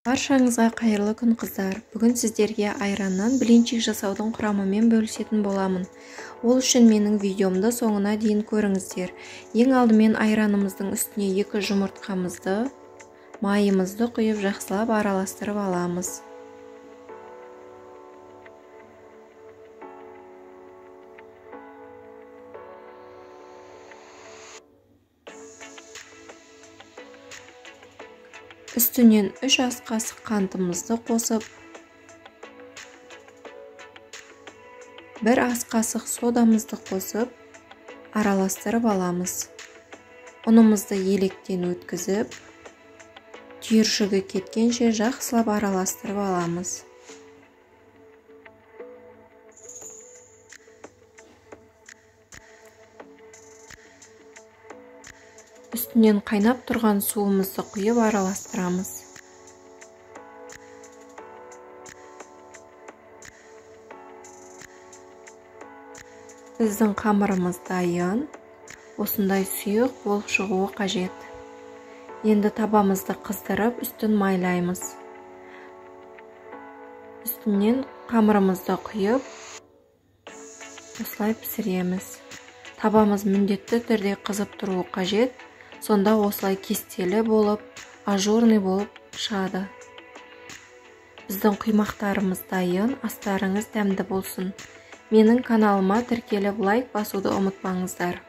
Баршаңызға қайырлы күн қыздар. Бүгін сіздерге айраннан блинчик жасаудың құрамымен бөлісетін боламын. Ол үшін менің видеомды соңына дейін көріңіздер. Ең алдымен айранымыздың үстіне 2 жұмыртқамызды, майымызды құйып жақсылап араластырып аламыз. Үстінен 3 ас қасық қантымызды қосып, 1 ас қасық содамызды қосып, араластырып аламыз. Ұнымызды електен өткізіп, түйіршігі кеткенше жақсылап араластырып аламыз. Үстінен қайнап тұрған суымызды құйып араластырамыз. Біздің қамырымыз дайын. Осындай сұйық болып шығуы қажет. Енді табамызды қыздырып, үстін майлаймыз. Үстінен қамырымызды құйып, осылай пісіреміз. Табамыз міндетті түрде қызып тұруы қажет. Сонда осылай кестелі болып, ажурный болып шығады. Біздің құймақтарымыз дайын, астарыңыз дәмді болсын. Менің каналыма тіркеліп лайк басуды ұмытпаңыздар.